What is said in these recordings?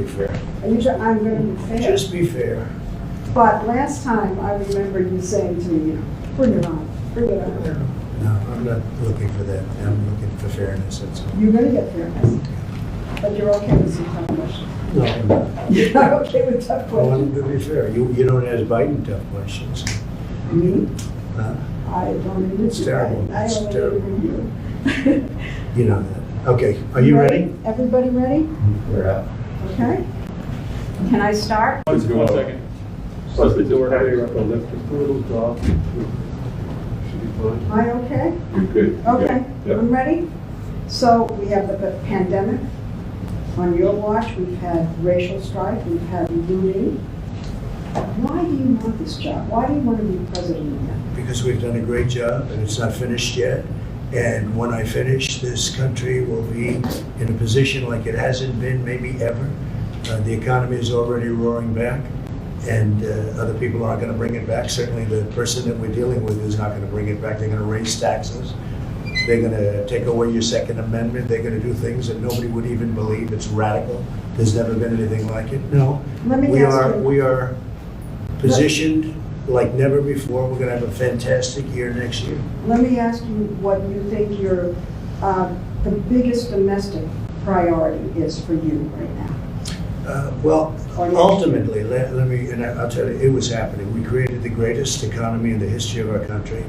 fair. I'm going to be fair. Just be fair. But last time, I remember you saying to me, bring it on, bring it on. No, I'm not looking for that. I'm looking for fairness, that's all. You're going to get fairness. But you're okay with some tough questions. No, I'm not. You're not okay with tough I want questions. to be fair. You don't ask Biden tough questions. Me? Huh? I don't even. It's terrible. I It's only terrible. interview you. You know that. Okay, are you ready? Everybody ready? We're out. Okay. Can I start? One second. Close the door, have you lift the little dog? Should be fine. Am I okay? You're good. Okay, Yep. I'm ready. So we have the pandemic. On your watch, we've had racial strife, we've had looting. Why do you want this job? Why do you want to be president again? Because we've done a great job and it's not finished yet. And when I finish, this country will be in a position like it hasn't been maybe ever. The economy is already roaring back, and other people aren't going to bring it back. Certainly the person that we're dealing with is not going to bring it back. They're going to raise taxes. They're going to take away your Second Amendment. They're going to do things that nobody would even believe. It's radical. There's never been anything like it. No, Let me we ask you- we are positioned like never before. We're going to have a fantastic year next year. Let me ask you what you think your, the biggest domestic priority is for you right now. Well, Or next ultimately, let me, and I'll tell you, it was happening. We created the greatest economy in the history of our country,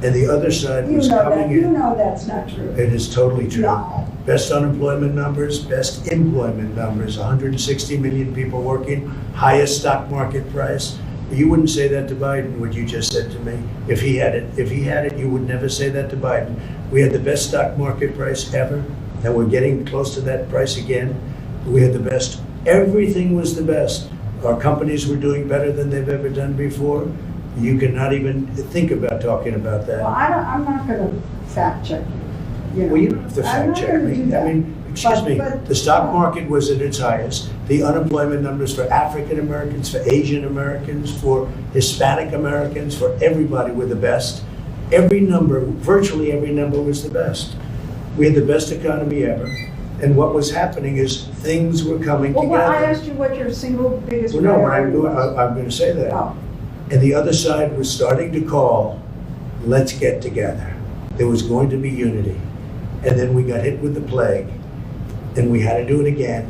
and the other side You was know coming that, you in. know that's not true. It is totally true. No. Best unemployment numbers, best employment numbers, 160 million people working, highest stock market price. You wouldn't say that to Biden, what you just said to me. If he had it, you would never say that to Biden. We had the best stock market price ever, and we're getting close to that price again. We had the best. Everything was the best. Our companies were doing better than they've ever done before. You cannot even think about talking about that. Well, I'm not going to fact check you. Well, you don't have to I'm fact not check gonna me. do that. I mean, excuse me, But- the stock market was at its highest. The unemployment numbers for African Americans, for Asian Americans, for Hispanic Americans, for everybody were the best. Every number, virtually every number was the best. We had the best economy ever. And what was happening is things were coming Well, together. I asked you what your single biggest Well, no, what priority was. I'm going to say that. Oh, And the other side was starting to call, let's get together. There was going to be unity. And then we got hit with the plague, and we had to do it again.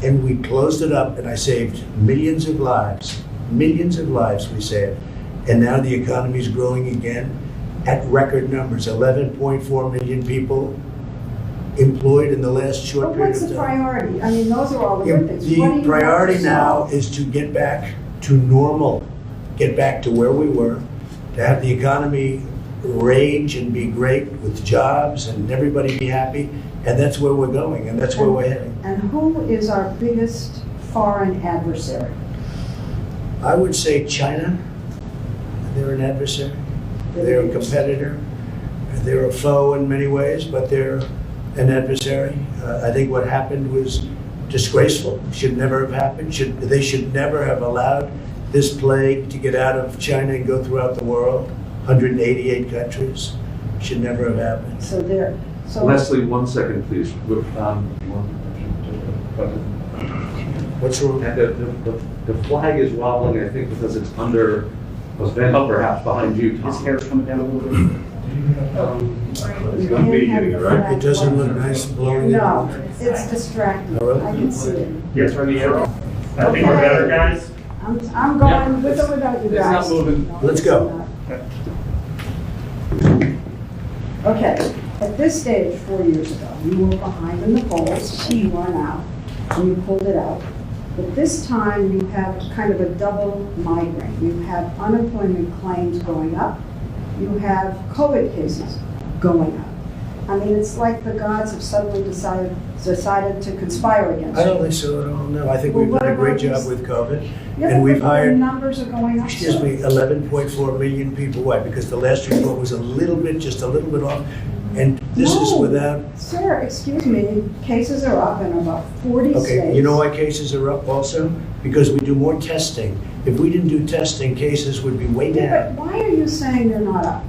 And we closed it up, and I saved millions of lives. Millions of lives we saved. And now the economy is growing again at record numbers. 11.4 million people employed in the last short but period what's of the time. priority? I mean, those are all the good things. What do The you priority want to now solve? is to get back to normal, get back to where we were, to have the economy rage and be great with jobs and everybody be happy, and that's where we're going, and that's where we're heading. And who is our biggest foreign adversary? I would say China, they're an adversary, they're a competitor, they're a foe in many ways, but they're an adversary. I think what happened was disgraceful, should never have happened. They should never have allowed this plague to get out of China and go throughout the world, 188 countries. Should never have happened. So there, so. Leslie, 1 second, please. What's wrong? And the flag is wobbling, I think, because it's under a vent perhaps behind you, Tom. His hair's coming down a little bit. You can't have the flag It doesn't look flying. nice blowing. No, it's distracting. Oh, really? I can see it. Yes, from the arrow. I think we're better, guys. I'm going with or without you It's not guys. moving. No, Let's it's go. not. Okay, at this stage, 4 years ago, you were behind in the polls, you won out, and you pulled it out. But this time, you have kind of a double migraine. You have unemployment claims going up, you have COVID cases going up. I mean, it's like the gods have suddenly decided to conspire against I you. don't think so at all, no. I think Well, we've what done a great about job this- with COVID. Yeah, And but we've the hired, numbers are going up. excuse so- me, 11.4 million people. Why? Because the last report was just a little bit off. And this is No. without, Sir, excuse me, cases are up in about 40 states. okay, you know why cases are up also? Because we do more testing. If we didn't do testing, cases would be way Yeah, down. but why are you saying they're not up?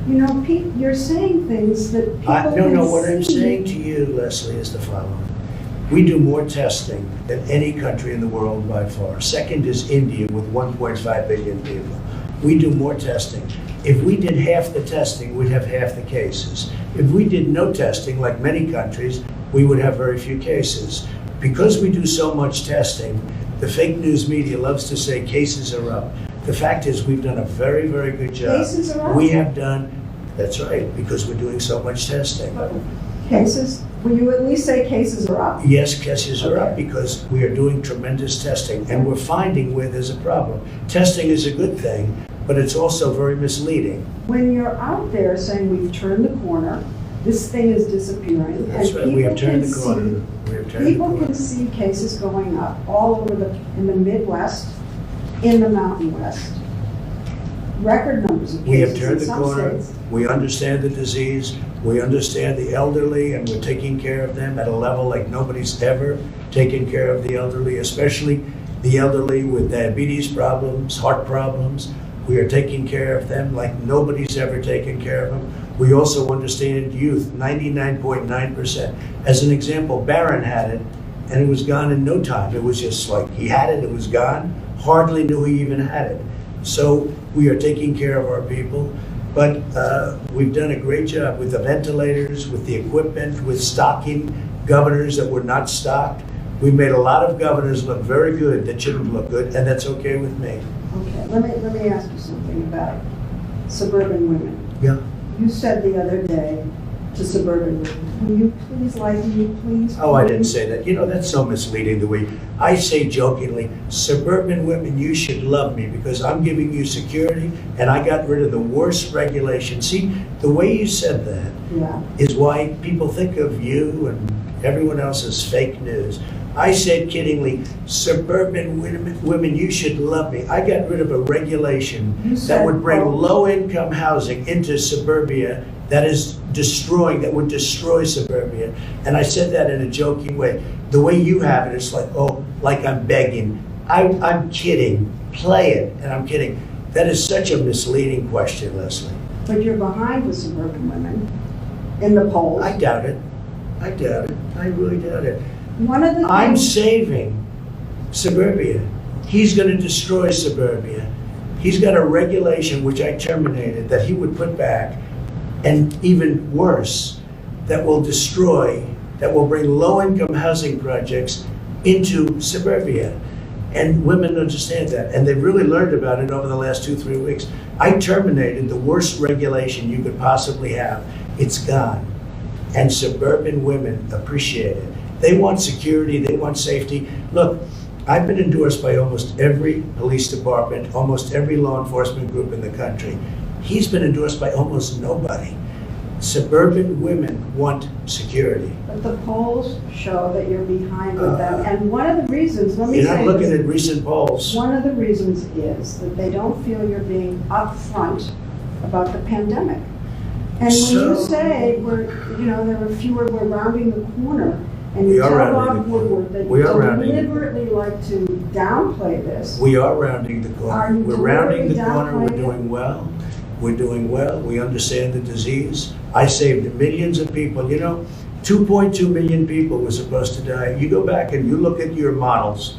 You know, you're saying things that people No, can what I'm see. saying to you, Leslie, is the following. We do more testing than any country in the world by far. Second is India with 1.5 billion people. We do more testing. If we did half the testing, we'd have half the cases. If we did no testing, like many countries, we would have very few cases. Because we do so much testing, the fake news media loves to say cases are up. The fact is, we've done a very, very good job. Cases are up? We have done, that's right, because we're doing so much testing. Cases, will you at least say cases are up? Yes, cases are up Okay. because we are doing tremendous testing, and we're finding where there's a problem. Testing is a good thing, but it's also very misleading. When you're out there saying we've turned the corner, this thing is disappearing. That's and right, we have people turned can the corner. see- We have turned the People corner. can see cases going up all over in the Midwest, in the Mountain West. Record numbers of We have cases in turned the some corner. states. We understand the disease. We understand the elderly, and we're taking care of them at a level like nobody's ever taken care of the elderly, especially the elderly with diabetes problems, heart problems. We are taking care of them like nobody's ever taken care of them. We also understand youth, 99.9%. As an example, Barron had it, and it was gone in no time. It was just like he had it, it was gone. Hardly knew he even had it. So we are taking care of our people, but we've done a great job with the ventilators, with the equipment, with stocking governors that were not stocked. We've made a lot of governors look very good that shouldn't look good, and that's okay with me. Okay, let me ask you something about suburban women. Yeah. You said the other day to suburban women, will you please like me, please? Oh, I didn't please?" say that. You know, that's so misleading the way I say jokingly, suburban women, you should love me because I'm giving you security and I got rid of the worst regulation. See, the way you said that Yeah, is why people think of you and everyone else as fake news. I said kiddingly, suburban women, you should love me. I got rid of a regulation You that said, would bring quote, low-income housing into suburbia that would destroy suburbia. And I said that in a joking way. The way you have it, it's like, oh, like I'm begging. I'm kidding. Play it, and I'm kidding. That is such a misleading question, Leslie. but you're behind the suburban women in the polls. I doubt it. I doubt it. I really doubt it. One of the I'm things, saving suburbia. He's going to destroy suburbia. He's got a regulation which I terminated that he would put back, and even worse, that will bring low-income housing projects into suburbia. And women understand that, and they've really learned about it over the last 2-3 weeks. I terminated the worst regulation you could possibly have. It's gone. And suburban women appreciate it. They want security, they want safety. Look, I've been endorsed by almost every police department, almost every law enforcement group in the country. He's been endorsed by almost nobody. Suburban women want security. but the polls show that you're behind with them. And one of the reasons, let me You're not say looking this, at recent polls. one of the reasons is that they don't feel you're being upfront about the pandemic. And when you So- say there are fewer, we're rounding the corner, and We you are tell rounding Bob the corner. Woodward that We you are rounding the deliberately like to downplay this. We are rounding the Are corner. you We're rounding the deliberately corner. We're downplaying it? doing well. We're doing well. We understand the disease. I saved millions of people. 2.2 million people were supposed to die. You go back and you look at your models,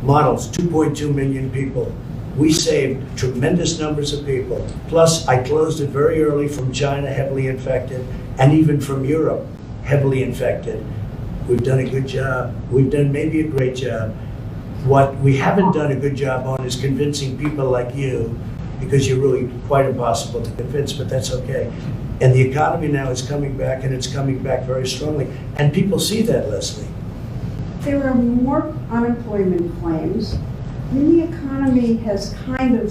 2.2 million people. We saved tremendous numbers of people. Plus, I closed it very early from China, heavily infected, and even from Europe, heavily infected. We've done a good job. We've done maybe a great job. What we haven't done a good job on is convincing people like you, because you're really quite impossible to convince, but that's okay. And the economy now is coming back, and it's coming back very strongly. And people see that, Leslie. There are more unemployment claims. I mean, the economy has kind of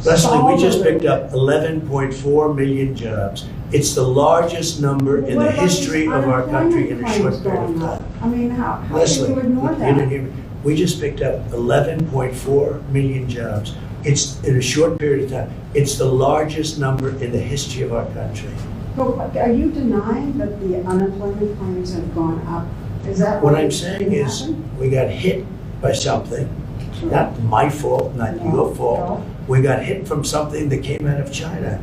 Leslie, we just stalled a picked little up 11.4 million jobs. It's the largest number bit. in What the about these history of our country in a unemployment short period claims of going up? time. I mean, how Leslie, can you ignore you didn't that? hear me. We just picked up 11.4 million jobs. It's in a short period of time. It's the largest number in the history of our country. But are you denying that the unemployment claims have gone up? Is that What I'm saying is, happened? we got hit by something, not my fault, not No, your fault. no. We got hit from something that came out of China.